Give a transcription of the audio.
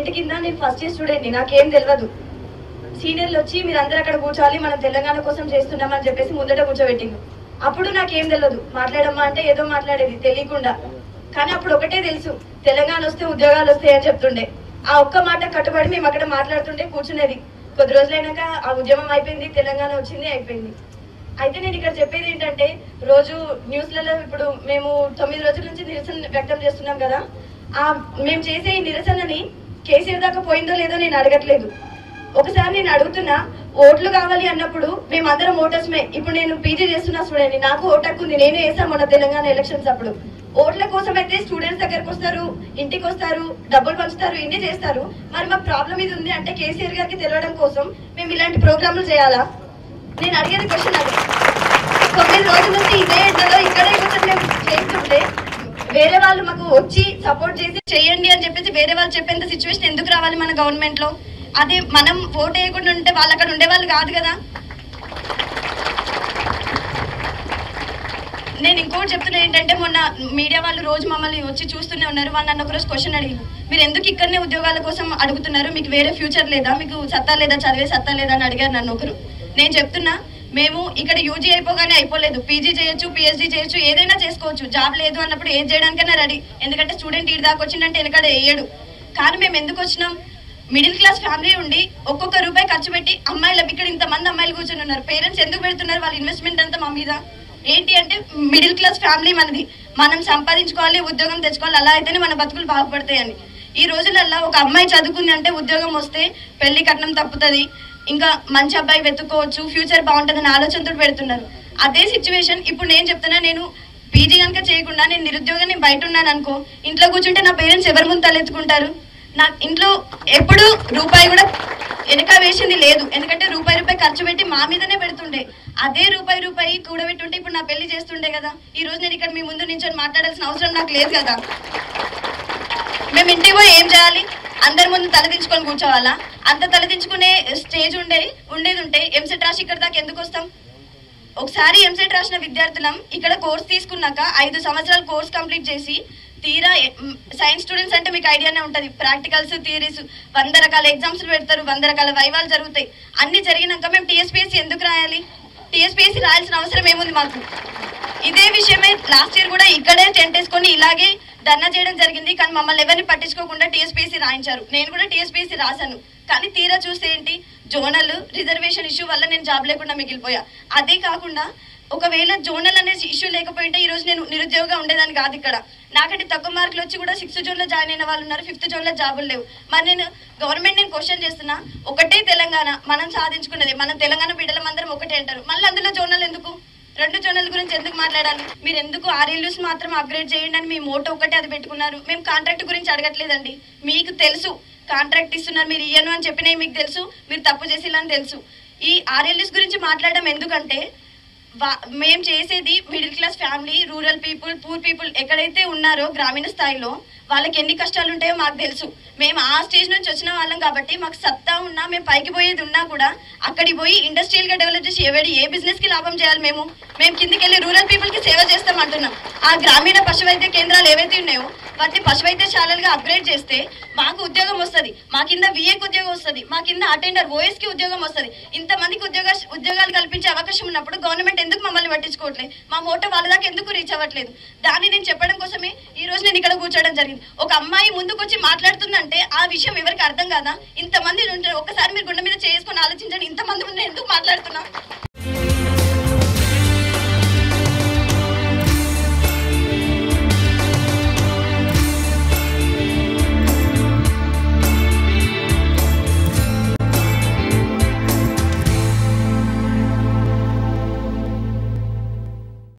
చెట్టు కింద నేను ఫస్ట్ ఇయర్ స్టూడెంట్ ని, నాకేం తెలియదు. సీనియర్లు వచ్చి మీరు అందరూ అక్కడ కూర్చోవాలి, మనం తెలంగాణ కోసం చేస్తున్నామని చెప్పేసి ముందట కూర్చోబెట్టింది. అప్పుడు నాకేం తెలియదు, మాట్లాడమ్మా అంటే ఏదో మాట్లాడేది తెలియకుండా. కానీ అప్పుడు ఒకటే తెలుసు, తెలంగాణ వస్తే ఉద్యోగాలు వస్తాయని చెప్తుండే. ఆ ఒక్క మాట కట్టుబడి మేము అక్కడ మాట్లాడుతుంటే కూర్చునేది. కొద్ది రోజులైనాక ఆ ఉద్యమం అయిపోయింది, తెలంగాణ వచ్చింది, అయిపోయింది. అయితే నేను ఇక్కడ చెప్పేది ఏంటంటే, రోజు న్యూస్లలో ఇప్పుడు మేము 9 రోజుల నుంచి నిరసన వ్యక్తం చేస్తున్నాం కదా, మేము చేసే ఈ నిరసనని కేసీఆర్ దాకా పోయిందో లేదో నేను అడగట్లేదు. ఒకసారి నేను అడుగుతున్నా, ఓట్లు కావాలి అన్నప్పుడు మేమందరం ఓటర్స్మే. ఇప్పుడు నేను పీజీ చేస్తున్నా స్టూడెంట్, నాకు ఓటు హక్కు ఉంది, నేను వేసాను మొన్న తెలంగాణ ఎలక్షన్స్ అప్పుడు. ఓట్ల కోసం అయితే స్టూడెంట్స్ దగ్గరకు వస్తారు, ఇంటికి వస్తారు, డబ్బులు పంచుతారు, ఇన్ని చేస్తారు. మరి మాకు ప్రాబ్లం ఇది ఉంది అంటే కేసీఆర్ గారికి తెలవడం కోసం మేము ఇలాంటి ప్రోగ్రాంలు చేయాలా? నేను అడిగేది క్వశ్చన్ అది. 9 రోజుల నుంచి ఇదే ఎండలో ఇక్కడే కొంచెం మేము చేస్తుంటే వేరే వాళ్ళు మాకు వచ్చి సపోర్ట్ చేసి చేయండి అని చెప్పేసి వేరే వాళ్ళు చెప్పేంత సిచ్యువేషన్ ఎందుకు రావాలి మన గవర్నమెంట్ లో? అదే మనం ఓట్ వేయకుండా ఉంటే వాళ్ళు అక్కడ ఉండేవాళ్ళు కాదు కదా. నేను ఇంకోటి చెప్తున్నా ఏంటంటే, మొన్న మీడియా వాళ్ళు రోజు మమ్మల్ని వచ్చి చూస్తూనే ఉన్నారు. వాళ్ళు నన్ను ఒకరోజు క్వశ్చన్ అడిగారు, మీరు ఎందుకు ఇక్కడనే ఉద్యోగాల కోసం అడుగుతున్నారు, మీకు వేరే ఫ్యూచర్ లేదా, మీకు సత్తా లేదా, చదివే సత్తా లేదా అని అడిగారు నన్ను ఒకరు. నేను చెప్తున్నా, మేము ఇక్కడ యూజీ అయిపోగానే అయిపోలేదు, పీజీ చేయొచ్చు, పిహెచ్డీ చేయొచ్చు, ఏదైనా చేసుకోవచ్చు. జాబ్ లేదు అన్నప్పుడు ఏది చేయడానికైనా రెడీ. ఎందుకంటే స్టూడెంట్ ఇటు దాకా వచ్చిందంటే వెనకడ వేయడు. కానీ మేము ఎందుకు వచ్చినాం? మిడిల్ క్లాస్ ఫ్యామిలీ ఉండి ఒక్కొక్క రూపాయి ఖర్చు పెట్టి అమ్మాయిలు, ఇక్కడ ఇంతమంది అమ్మాయిలు కూర్చొని ఉన్నారు. పేరెంట్స్ ఎందుకు పెడుతున్నారు? వాళ్ళ ఇన్వెస్ట్మెంట్ అంతా మా మీద. ఏంటి అంటే, మిడిల్ క్లాస్ ఫ్యామిలీ మనది, మనం సంపాదించుకోవాలి, ఉద్యోగం తెచ్చుకోవాలి, అలా అయితేనే మన బతుకులు బాగుపడతాయని. ఈ రోజులల్లో ఒక అమ్మాయి చదువుకుంది అంటే ఉద్యోగం వస్తే పెళ్లి కట్నం తప్పుతుంది, ఇంకా మంచి అబ్బాయి వెతుక్కోవచ్చు, ఫ్యూచర్ బాగుంటుందని ఆలోచనతో పెడుతున్నారు. అదే సిచ్యువేషన్ ఇప్పుడు నేను చెప్తున్నా. నేను పీజీ కనుక చేయకుండా నేను నిరుద్యోగాన్ని బయట ఉన్నాను అనుకో, ఇంట్లో కూర్చుంటే నా పేరెంట్స్ ఎవరి ముందు తలెత్తుకుంటారు? నా ఇంట్లో ఎప్పుడు రూపాయి కూడా వెనక వేసింది లేదు. ఎందుకంటే రూపాయి ఖర్చు పెట్టి మా మీదనే పెడుతుండే. అదే రూపాయి కూడబెట్టుంటే ఇప్పుడు నా పెళ్లి చేస్తుండే కదా. ఈ రోజు నేను ఇక్కడ మీ ముందు నించొని మాట్లాడాల్సిన అవసరం నాకు లేదు కదా. మేము ఇంటికి పోయి ఏం చేయాలి? అందరి ముందు తలదించుకొని కూర్చోవాలా? అంత తలదించుకునే స్టేజ్ ఉండేది ఉంటే ఎంసెట్ రాసి ఇక్కడ దాకా ఎందుకు వస్తాం? ఒకసారి ఎంసెట్ రాసిన విద్యార్థులం ఇక్కడ కోర్స్ తీసుకున్నాక 5 సంవత్సరాలు కోర్స్ కంప్లీట్ చేసి తీరా సైన్స్ స్టూడెంట్స్ అంటే మీకు ఐడియానే ఉంటుంది, ప్రాక్టికల్స్, థియరీస్, 100 రకాల ఎగ్జామ్స్ పెడతారు, 100 రకాల వైవాలు జరుగుతాయి. అన్ని జరిగినాక మేము టీఎస్పీఎస్సీ ఎందుకు రాయాలి? టీఎస్పీఎస్సీ రాయాల్సిన అవసరం ఏముంది మాకు? ఇదే విషయమే లాస్ట్ ఇయర్ కూడా ఇక్కడే టెంట్ వేసుకొని ఇలాగే ధర్నా చేయడం జరిగింది. కానీ మమ్మల్ని ఎవరిని పట్టించుకోకుండా టీఎస్పీఎస్సీ రాయించారు. నేను కూడా టీఎస్పీఎస్సీ రాశాను. కానీ తీరా చూస్తే ఏంటి, జోనల్ రిజర్వేషన్ ఇష్యూ వల్ల నేను జాబ్ లేకుండా మిగిలిపోయా. అదే కాకుండా ఒకవేళ జోనల్ అనే ఇష్యూ లేకపోయింటే ఈ రోజు నేను నిరుద్యోగంగా ఉండేదాన్ని కాదు. ఇక్కడ నాకంటే తక్కువ మార్కులు వచ్చి కూడా 6th జోన్ లో జాయిన్ అయిన వాళ్ళు ఉన్నారు, 5th జోన్ లో జాబులు లేవు. మరి నేను గవర్నమెంట్ క్వశ్చన్ చేస్తున్నా, ఒకటే తెలంగాణ మనం సాధించుకున్నది, మనం తెలంగాణ బిడ్డలం అందరం ఒకటే అంటారు, మళ్ళీ అందులో జోనల్ ఎందుకు? 2 జోనల్ గురించి ఎందుకు మాట్లాడాలి? మీరు ఎందుకు ఆర్ఎల్యూస్ మాత్రం అప్గ్రేడ్ చేయండి అని మీ మోటో ఒకటే అది పెట్టుకున్నారు. మేము కాంట్రాక్ట్ గురించి అడగట్లేదండి. మీకు తెలుసు కాంట్రాక్ట్ ఇస్తున్నారు, మీరు ఇయ్యను అని చెప్పినవి మీకు తెలుసు, మీరు తప్పు చేసిల్లని తెలుసు. ఈ ఆర్ఎల్యూస్ గురించి మాట్లాడడం ఎందుకంటే, మేము చేసేది middle class family, rural people, poor people ఎక్కడైతే ఉన్నారో గ్రామీణ స్థాయిలో వాళ్ళకి ఎన్ని కష్టాలు ఉంటాయో మాకు తెలుసు. మేము ఆ స్టేజ్ నుంచి వచ్చిన వాళ్ళం కాబట్టి మాకు సత్తా ఉన్నా, మేము పైకి పోయేది ఉన్నా కూడా అక్కడికి పోయి ఇండస్ట్రియల్ గా డెవలప్ చేసి ఏ బిజినెస్ కి లాభం చేయాలి? మేము కిందికి వెళ్ళి రూరల్ పీపుల్ కి సేవ చేస్తాం అంటున్నాం. ఆ గ్రామీణ పశు వైద్య కేంద్రాలు ఏవైతే ఉన్నాయో వాటిని పశు వైద్యశాలలుగా అప్గ్రేడ్ చేస్తే మాకు ఉద్యోగం వస్తుంది, మా కింద విఏకి ఉద్యోగం వస్తుంది, మా కింద అటెండర్ ఓఎస్ కి ఉద్యోగం వస్తుంది. ఇంతమందికి ఉద్యోగాలు కల్పించే అవకాశం ఉన్నప్పుడు గవర్నమెంట్ ఎందుకు మమ్మల్ని పట్టించుకోవట్లేదు? మా మోటో వాళ్ళ దాకా ఎందుకు రీచ్ అవ్వట్లేదు? దాన్ని నేను చెప్పడం కోసమే ఈ రోజు నేను ఇక్కడ కూర్చోవడం జరిగింది. ఒక అమ్మాయి ముందుకు వచ్చి మాట్లాడుతుందంటే ఆ విషయం ఎవరికి అర్థం కాదా? ఇంతమంది ఉంటారు, ఒక్కసారి మీరు గుండె మీద చేసుకొని ఆలోచించండి, ఇంతమంది ఎందుకు మాట్లాడుతున్నా?